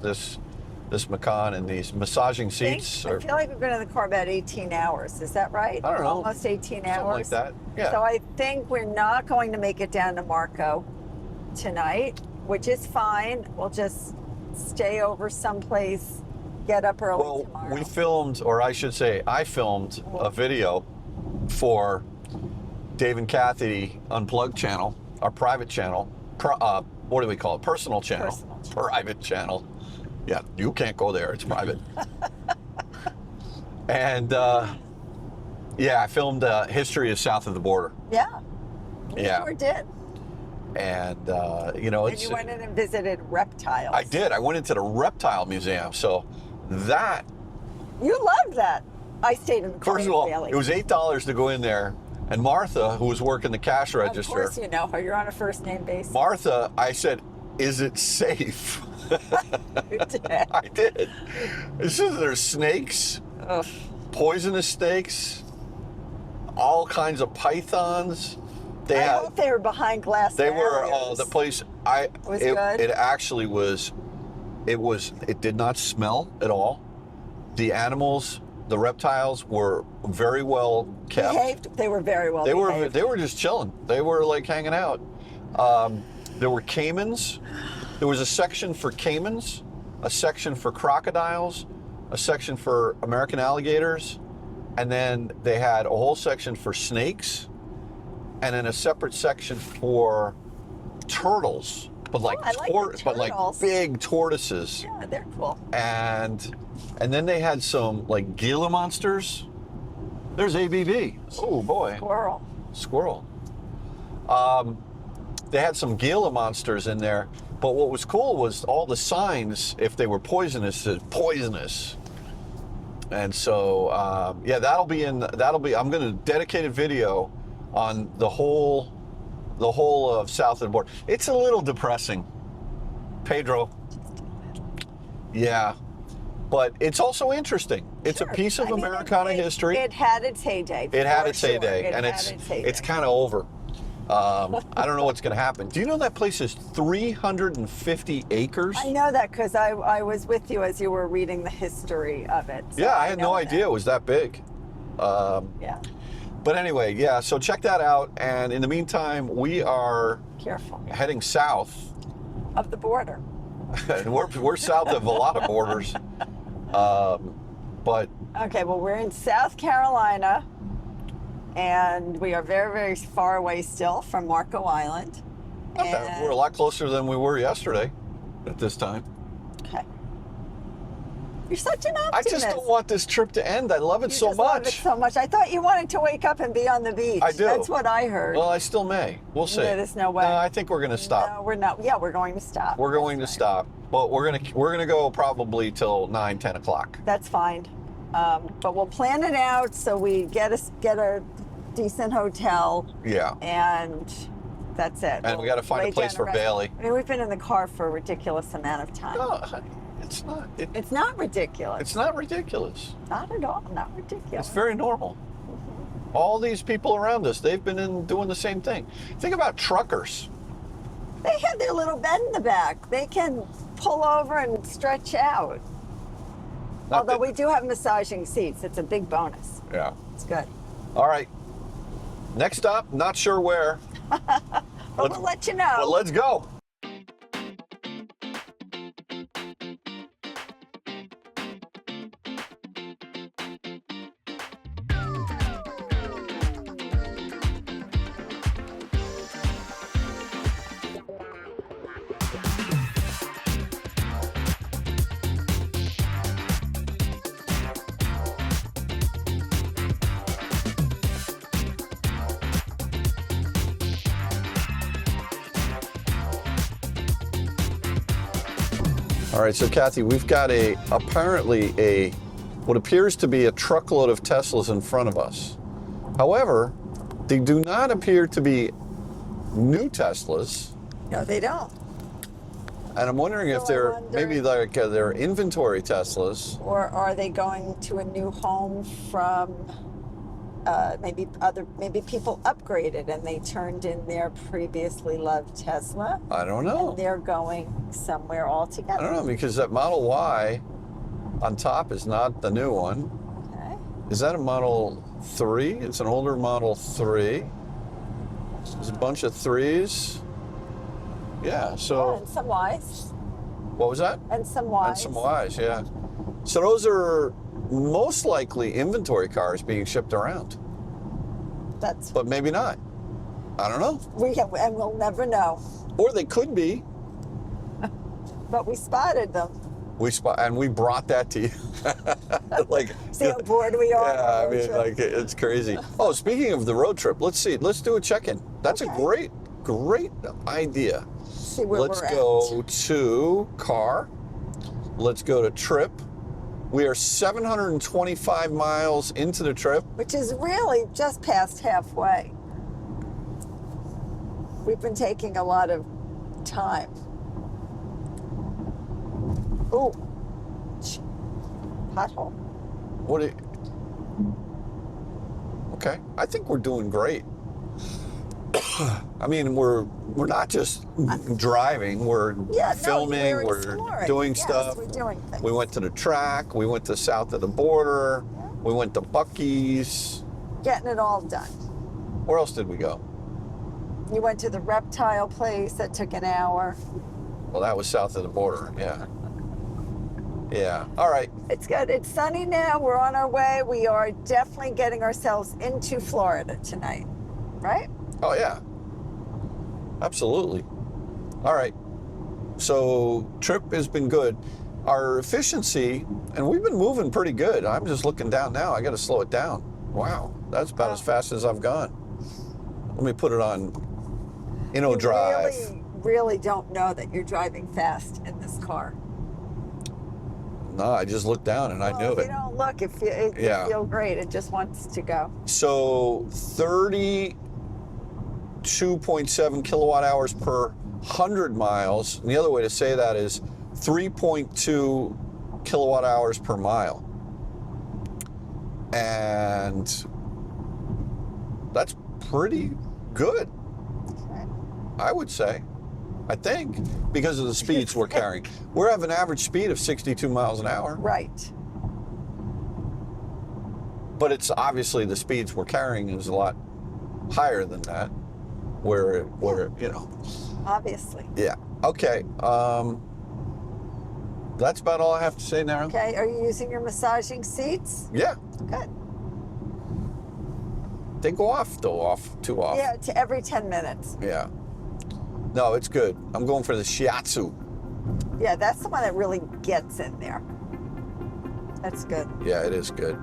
Macan and these massaging seats. I feel like we've been in the car about 18 hours. Is that right? I don't know. Almost 18 hours. Something like that. Yeah. So I think we're not going to make it down to Marco tonight, which is fine. We'll just stay over someplace, get up early Well, tomorrow. we filmed, or I should say, I filmed a video for Dave and Kathy Unplugged channel, our private channel. What do we call it? Personal channel. Personal channel. Private channel. Yeah, you can't go there. It's private. And yeah, I filmed History of South of the Border. Yeah. You Yeah. sure did. And you know, And it's. you went in and visited reptiles. I did. I went into the reptile museum. So that. You loved that. I stayed in the car. First of all, daily. it was $8 to go in there. And Martha, who was working the cash Of register, course you know her. You're on a first name basis. Martha, I said, "Is it safe?" You did. I did. This is there's snakes, Ugh. poisonous snakes, all kinds of pythons. They I had. hope they were behind glass They were barriers. the place. Was good? It actually was. It did not smell at all. The animals, the reptiles, were very well kept. Behaved. They were very well behaved. They were just chilling. They were like hanging out. There were caimans. There was a section for caimans, a section for crocodiles, a section for American alligators, and then they had a whole section for snakes, and then a separate section for turtles, but like, I like the but like turtles. big tortoises. Yeah, they're cool. And then they had some like Gila monsters. There's ABB. Oh boy, Squirrel. They had some Gila monsters in there, but what was cool was all the signs, if they were poisonous, said poisonous. And so yeah, I'm going to dedicate a video on the whole of south of the border. It's a little depressing, Pedro. Yeah, but it's also I it's a piece of Americana history. It had its heyday. It had for its sure. heyday, and it's kind of over. I don't know what's going to happen. Do you know that place is 350 acres? I know that because I was with you as you were reading the history of it. So Yeah, I had know no that. idea it was that big. Yeah, But anyway, yeah, so check that out. And in the meantime, we are careful heading south. of the border. And we're south of a lot of borders. But Okay, well, we're in South Carolina, and we are very, very far away still from Marco Island. we're a lot closer than we were yesterday at this time. Okay. You're such an I optimist. just don't want this trip to end. I love it You so just love much. it so much. I thought you wanted to wake up and be on the beach. I do. That's what I heard. Well, I still may. We'll see. There's no way. No, I think we're going to stop. No, we're not. Yeah, we're going to stop. We're going to That's stop, but we're gonna go probably till 9-10 o'clock. That's fine. But we'll plan it out so we get a decent hotel, Yeah, and that's it. and we got to find lay a place down for and rest. Bailey. I mean, we've been in the car for a ridiculous amount of time. No, honey, it's not. It's not ridiculous. It's not ridiculous. Not at all. Not ridiculous. It's very normal. All these people around us, they've been doing the same thing. Think about truckers. They have their little bed in the back. They can pull over and stretch out. Not Although that- we do have massaging seats. It's a big bonus. Yeah. It's good. All right. Next stop, not sure where, But we'll let you know. but let's go. All right, so Kathy, we've got apparently what appears to be a truckload of Teslas in front of us. However, they do not appear to be new Teslas. No, they don't. And I'm wondering if So I they're wonder- maybe like they're inventory Teslas. Or are they going to a new home from maybe people upgraded and they turned in their previously loved Tesla I don't know. and they're going somewhere altogether. I don't know, because that Model Y on top is not the new one. Okay. Is that a Model 3? It's an older Model 3. There's a bunch of 3s. Yeah, so And some Ys. what was that? And some Ys. And some Ys, yeah. So those are most likely inventory cars being shipped around, That's but maybe not. I don't know. and we'll never know. Or they could be. But we spotted them. And we brought that to you. Like, See how bored we are. yeah, I mean, like, it's crazy. Oh, speaking of the road trip, let's do a check-in. That's a Okay. great idea. See where Let's we're go at. to car. Let's go to trip. We are 725 miles into the trip. Which is really just past halfway. We've been taking a lot of time. Ooh. Pothole. What? Okay, I think we're doing great. I mean, we're not just driving. We're filming. We're we're exploring. doing Yes, stuff. We're doing things. We went to the track. We went to south of the border. We went to Buc-ee's. Getting it all done. Where else did we go? You went to the reptile place that took an hour. Well, that was south of the border. Yeah. Yeah. All right. It's good. It's sunny now. We're on our way. We are definitely getting ourselves into Florida tonight. Right? Oh, yeah. Absolutely. All right. So, trip has been good. Our efficiency, and we've been moving pretty good. I'm just looking down now. I got to slow it down. Wow. That's about as fast as I've gone. Let me put it on Drive. Really don't know that you're driving fast in this car. No, I just looked down and I knew If it. you don't look, it Yeah. feels great. It just wants to go. So 32.7 kilowatt hours per 100 miles. And the other way to say that is 3.2 kilowatt hours per mile. And that's pretty good, I would say. I think, because of the speeds we're carrying. We're having an average speed of 62 miles an hour. Right. But it's obviously the speeds we're carrying is a lot higher than that. Where Obviously. Yeah. Okay. That's about all I have to say now. Okay. Are you using your massaging seats? Yeah. Good. They go off too often. Yeah, to every 10 minutes. Yeah. No, it's good. I'm going for the shiatsu. Yeah, that's the one that really gets in there. That's good. Yeah, it is good.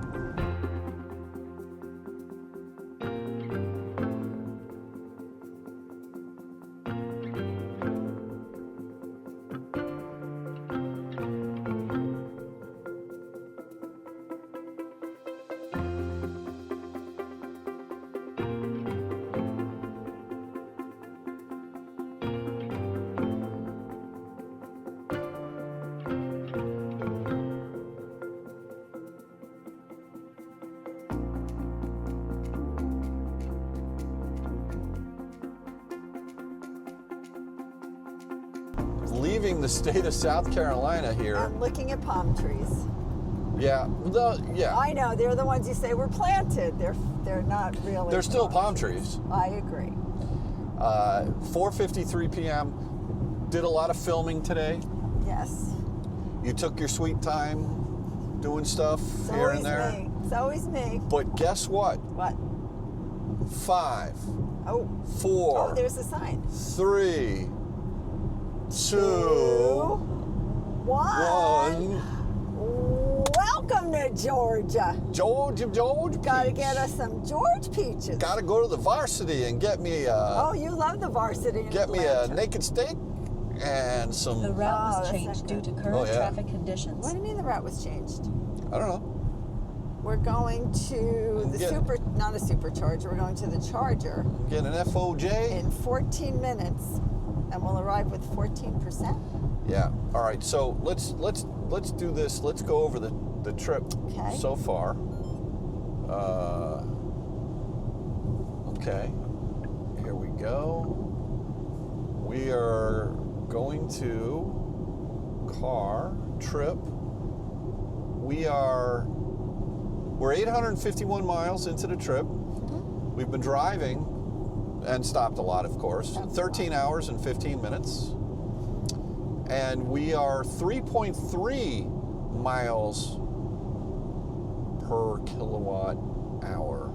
Leaving the state of South Carolina here. I'm looking at palm trees. Yeah. Yeah. I know, they're the ones you say were planted. They're not really. They're still palm trees. I agree. 4:53 p.m. Did a lot of filming today. Yes. You took your sweet time doing stuff It's here always and there. me. It's always me. But guess what? What? 5, Oh. 4, Oh, there's a sign. 3, 2, 1. 1. Welcome to Georgia. George. Gotta get us some George peaches. Gotta go to the varsity and get me Oh, you love the varsity. in a Atlanta. naked steak and some. The route Oh, was that's changed not due to good. current Oh, yeah. traffic conditions. What do you mean the route was changed? I don't know. We're going to the not a supercharger, we're going to the charger. Get an FOJ? In 14 minutes, and we'll arrive with 14%. Yeah. All right. So let's do this. Let's go over the trip so far. Okay. Here we go. We are going to car trip. We're 851 miles into the trip. We've been driving and stopped a lot, of course. 13 hours and 15 minutes. And we are 3.3 miles per kilowatt hour.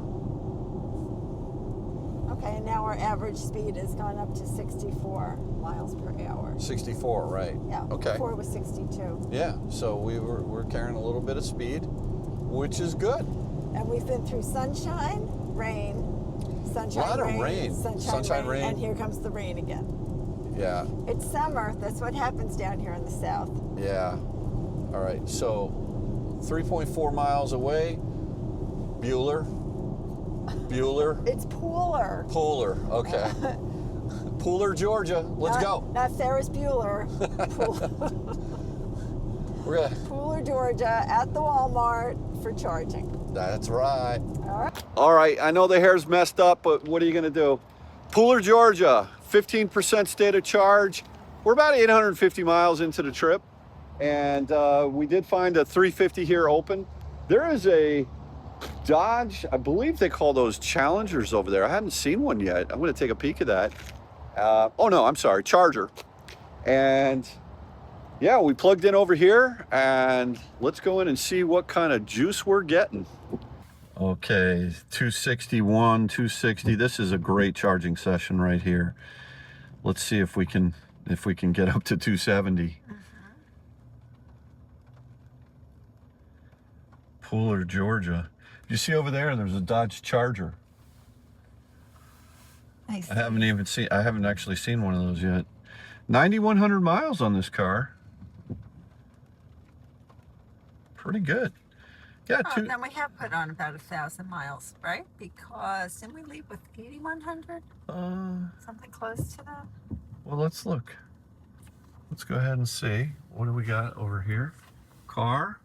Okay, and now our average speed has gone up to 64 miles per hour. 64, right? Yeah. Okay. Before it was 62. Yeah. So we're carrying a little bit of speed, which is good. And we've been through sunshine, rain, sunshine, a lot of rain. sunshine, rain, and here comes the rain again. Yeah. It's summer. That's what happens down here in the south. Yeah. All right. So 3.4 miles away, Bueller. It's Pooler. Pooler. Okay. Pooler, Georgia. Let's go. Not Ferris Bueller. We're gonna. Pooler, Georgia, at the Walmart for charging. That's right. All right. All right. I know the hair's messed up, but what are you gonna do? Pooler, Georgia. 15% state of charge. We're about 850 miles into the trip, and we did find a 350 here open. There is a Dodge, I believe they call those Challengers over there. I hadn't seen one yet. I'm going to take a peek at that. Oh no, I'm sorry, Charger. And yeah, we plugged in over here, and let's go in and see what kind of juice we're getting. Okay, 261, 260. This is a great charging session right here. Let's see if we can get up to 270. Pooler, Georgia. You see over there's a Dodge Charger. Nice. I haven't actually seen one of those yet. 9,100 miles on this car. Pretty good. Yeah. Then we have put on about 1,000 miles, right? Because didn't we leave with 8,100? Something close to that. Well, let's look. Let's go ahead and see. What do we got over here? Car.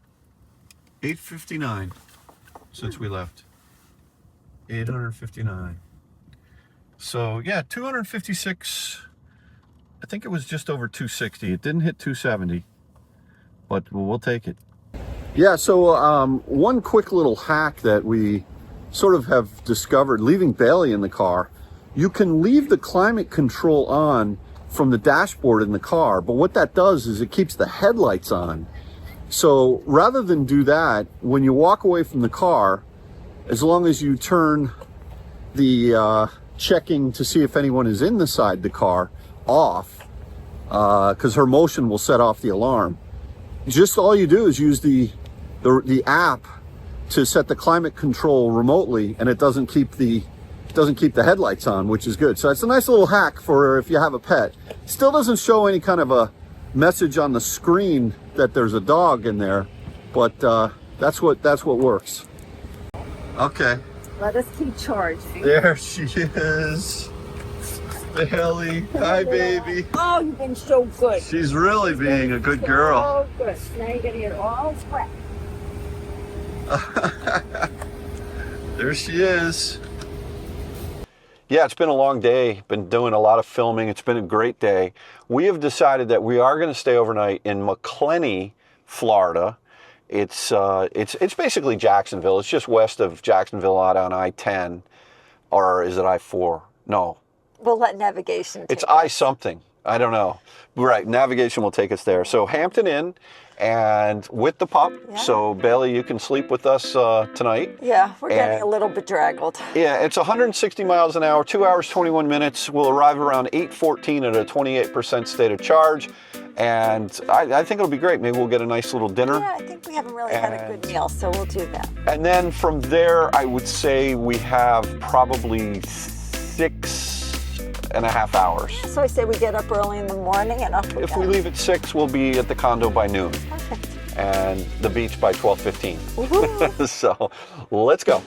859 since we left. 859. So yeah, 256. I think it was just over 260. It didn't hit 270, but we'll take it. Yeah, so one quick little hack that we sort of have discovered leaving Bailey in the car, you can leave the climate control on from the dashboard in the car, but what that does is it keeps the headlights on. So rather than do that, when you walk away from the car, as long as you turn the checking to see if anyone is inside the car off, because her motion will set off the alarm. Just all you do is use the app to set the climate control remotely, and it doesn't keep the headlights on, which is good. So it's a nice little hack for if you have a pet. Still doesn't show any kind of a message on the screen that there's a dog in there, but that's what works. Okay. Let us keep charging. There she is. Bailey. Hi, baby. Oh, you've been so good. She's really being a good girl. Oh, good. Now you're gonna get all wet. There she is. Yeah, it's been a long day. Been doing a lot of filming. It's been a great day. We have decided that we are going to stay overnight in Mlenny, Florida. It's basically Jacksonville. It's just west of Jacksonville out on I-10, or is it I-4? No. We'll let navigation take It's us. I-something. I don't know. Right, navigation will take us there. So Hampton Inn, and with the pup. Yeah. So Bailey, you can sleep with us tonight. Yeah, we're getting a little bedraggled. Yeah, it's 160 miles an hour, 2 hours, 21 minutes. We'll arrive around 8:14 at a 28% state of charge. And I think it'll be great. Maybe we'll get a nice little dinner. Yeah, I think we haven't really had a good meal, so we'll do that. And then from there, I would say we have probably 6.5 hours. So I say we get up early in the morning and up we If go. we leave at 6, we'll be at the condo by noon. Perfect. and the beach by 12:15. So let's go.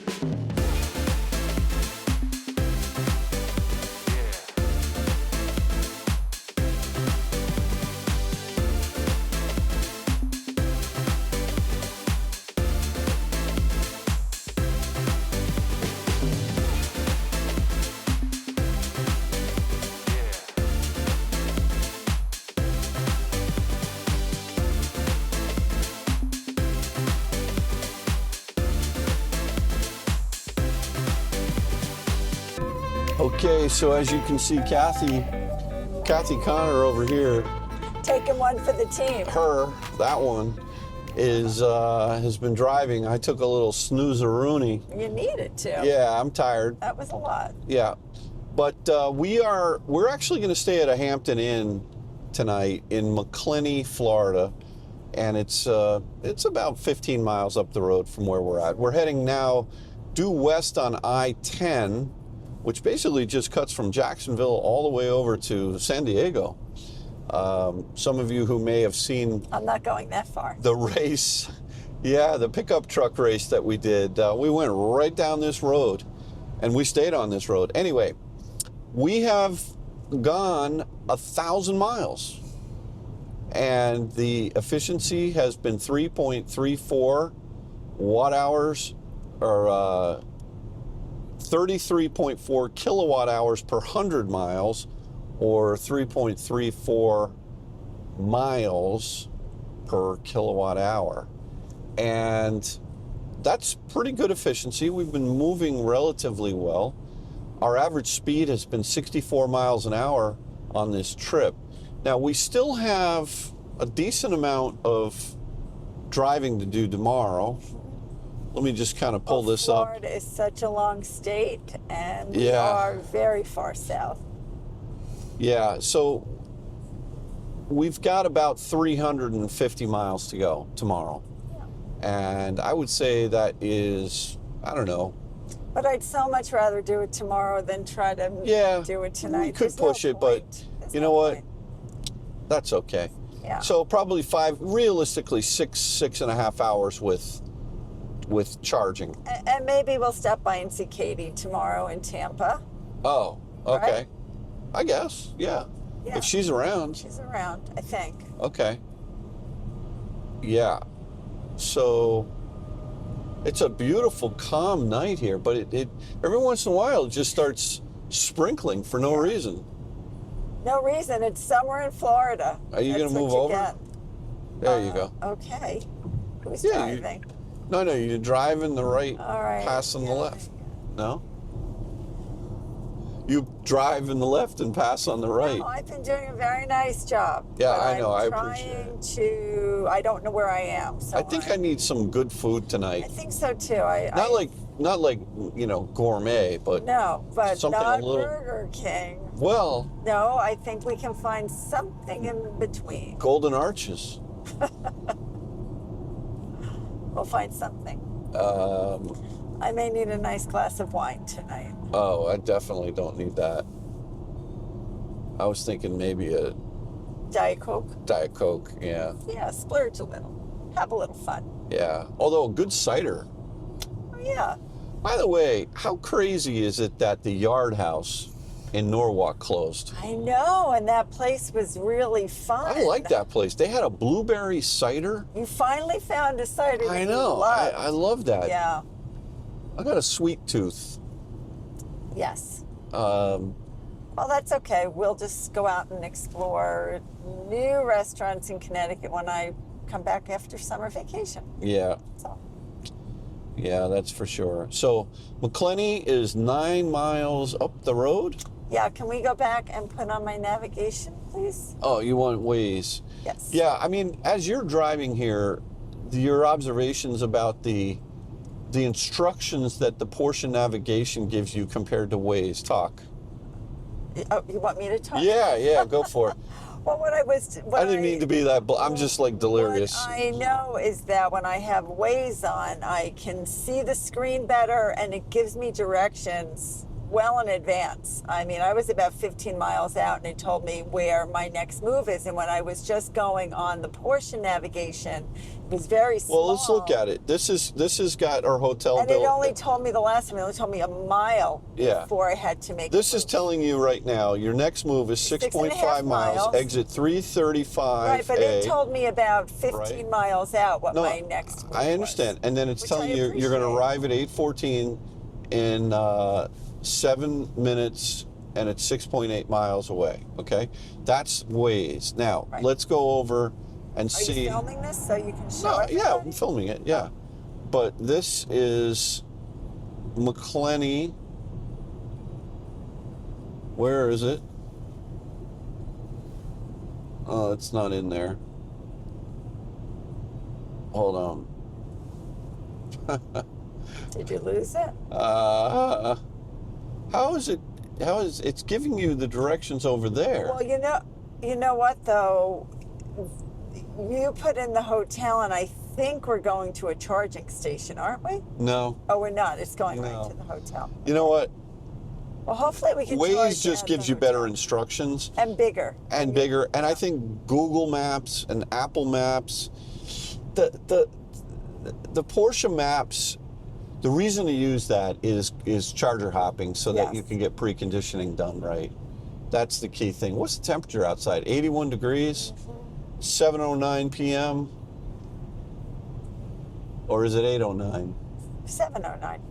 Okay, so as you can see, Kathy Connor over here, Taking one for the team. that one has been driving. I took a little snooze-a-rooney. You needed to. Yeah, I'm tired. That was a lot. Yeah, but we're actually going to stay at a Hampton Inn tonight in Mlenny, Florida, and it's about 15 miles up the road from where we're at. We're heading now due west on I-10, which basically just cuts from Jacksonville all the way over to San Diego. Some of you who may have seen I'm not going that far. the race, the pickup truck race that we did, we went right down this road, and we stayed on this road. Anyway, we have gone 1,000 miles, and the efficiency has been 3.34 watt hours, or 33.4 kilowatt hours per 100 miles, or 3.34 miles per kilowatt hour. And that's pretty good efficiency. We've been moving relatively well. Our average speed has been 64 miles an hour on this trip. Now, we still have a decent amount of driving to do tomorrow. Let me just kind of pull this up. Florida is such a long state, and we Yeah. are very far south. Yeah, so we've got about 350 miles to go tomorrow. And I would say that is, I don't know. But I'd so much rather do it tomorrow than try to do it tonight. We could There's no push it, but point. There's you no know what? point. That's okay. Yeah. So probably realistically six and a half hours with charging. And maybe we'll stop by and see Katie tomorrow in Tampa. Oh, okay. Right? I guess, yeah. Yeah. If she's around. She's around, I think. Okay. Yeah. So it's a beautiful, calm night here, but it every once in a while it just starts sprinkling for no reason. No reason. It's summer in Florida. Are you That's gonna move what you over? get. There you go. Okay. Who's Yeah, you- driving? No, you drive in the right, All right. pass on the Yeah. left. No? You drive in the left and pass on the right. No, I've been doing a very nice job. Yeah, but I know. I I'm appreciate trying to. I don't know where I am. So I think I need some good food I tonight. think so too. I Not like gourmet, but no, but something not a little. Burger King. Well, No, I think we can find something in between. Golden Arches. We'll find something. I may need a nice glass of wine tonight. Oh, I definitely don't need that. I was thinking maybe a Diet Coke. Diet Coke. Yeah, Yeah, splurge a little. Have a little fun. yeah. Although a good cider. Oh, yeah. By the way, how crazy is it that the Yard House in Norwalk closed? I know, and that place was really fun. I like that place. They had a blueberry cider. You finally found a cider that I you know. loved. I love that. Yeah. I got a sweet tooth. Yes. Um, Well, that's okay. We'll just go out and explore new restaurants in Connecticut when I come back after summer vacation. yeah. So, Yeah, that's for sure. So Mlenny is 9 miles up the road. yeah, can we go back and put on my navigation, please? Oh, you want Waze? Yes. Yeah, I mean, as you're driving here, your observations about the instructions that the Porsche navigation gives you compared to Waze. Talk. Oh, you want me to talk? Yeah, go for it. Well, I didn't mean to be that. I'm just like delirious. What I know is that when I have Waze on, I can see the screen better, and it gives me directions well in advance. I mean, I was about 15 miles out and it told me where my next move is. And when I was just going on the Porsche navigation, it was very small. Well, let's look at it. This has got our hotel And built. it only told me the last time, it only told me a mile before I had to make This a is move. telling you right now, your next move is 6.5 miles, exit 335A. Right, but it told me about 15 miles out what my next move I understand. was, And then it's which telling I you you're going to appreciate. arrive at 8:14 in 7 minutes, and it's 6.8 miles away. Okay, that's ways. Now let's go over and see. Are you filming this so you can show it? Yeah, I'm filming it. Yeah, but this is Mlenny. Where is it? Oh, it's not in there. Hold on. Did you lose it? How is it? How is it's giving you the directions over there? Well, you know what though? You put in the hotel, and I think we're going to a charging station, aren't we? No. Oh, we're not. It's going right to the hotel. You know what? Well, hopefully we can. Waze just gives you better instructions. And bigger. And bigger. And I think Google Maps and Apple Maps, the Porsche Maps, the reason to use that is charger hopping so that you can get preconditioning done right. That's the key thing. What's the temperature outside? 81 degrees, 7:09 p.m. Or is it 8:09? 7:09.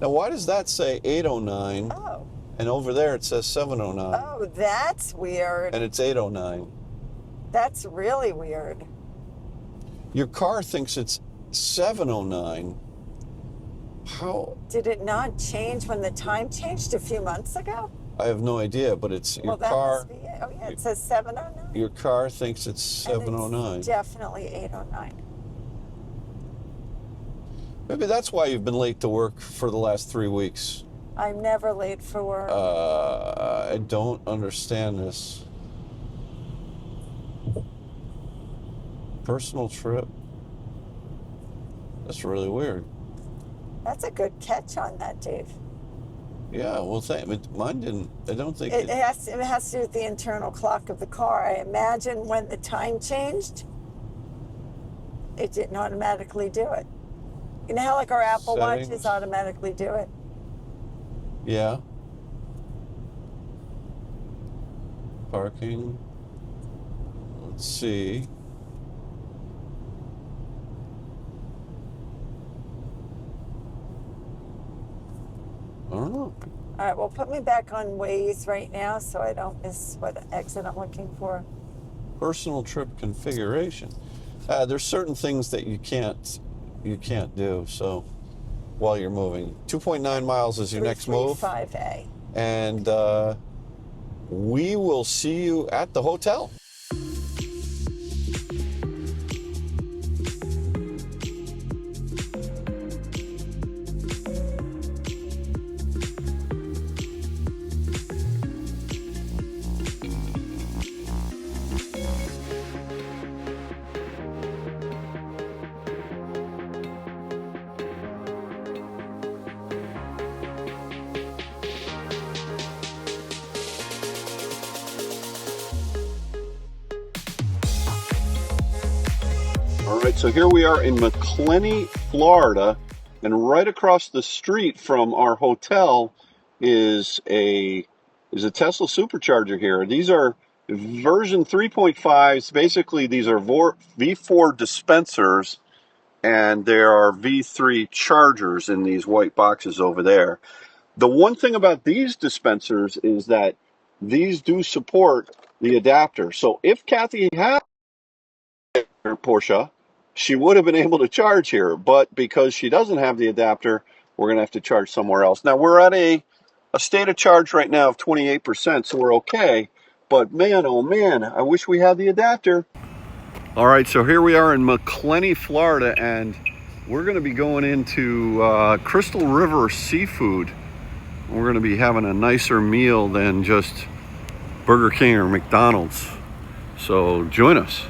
Now, why does that say 8:09? Oh. And over there it says 7:09. Oh, that's weird. And it's 8:09. That's really weird. Your car thinks it's 7:09. How? Did it not change when the time changed a few months ago? I have no idea, but it's your That car. must be it. Oh yeah, it says 7:09. Your car thinks it's 7:09. It's definitely 8:09. Maybe that's why you've been late to work for the last 3 weeks. I'm never late for work. I don't understand this. Personal trip. That's really weird. That's a good catch on that, Dave. Yeah, well, mine didn't. I don't think It has to do with the internal clock of the car. I imagine when the time changed, it didn't automatically do it. You know how like our Apple Watches automatically do it? Yeah. Parking. Let's see. I don't know. All right, well, put me back on Waze right now so I don't miss what exit I'm looking for. Personal trip configuration. There's certain things that you can't do. So while you're moving, 2.9 miles is your next move. 335A. And we will see you at the hotel. All right, so here we are in Mlenny, Florida, and right across the street from our hotel is a Tesla supercharger here. These are version 3.5s. Basically, these are V4 dispensers, and there are V3 chargers in these white boxes over there. The one thing about these dispensers is that these do support the adapter. So if Kathy had her Porsche, she would have been able to charge here, but because she doesn't have the adapter, we're going to have to charge somewhere else. Now, we're at a state of charge right now of 28%, so we're okay, but man, oh man, I wish we had the adapter. All right, so here we are in Mlenny, Florida, and we're going to be going into Crystal River Seafood. We're going to be having a nicer meal than just Burger King or McDonald's, so join us.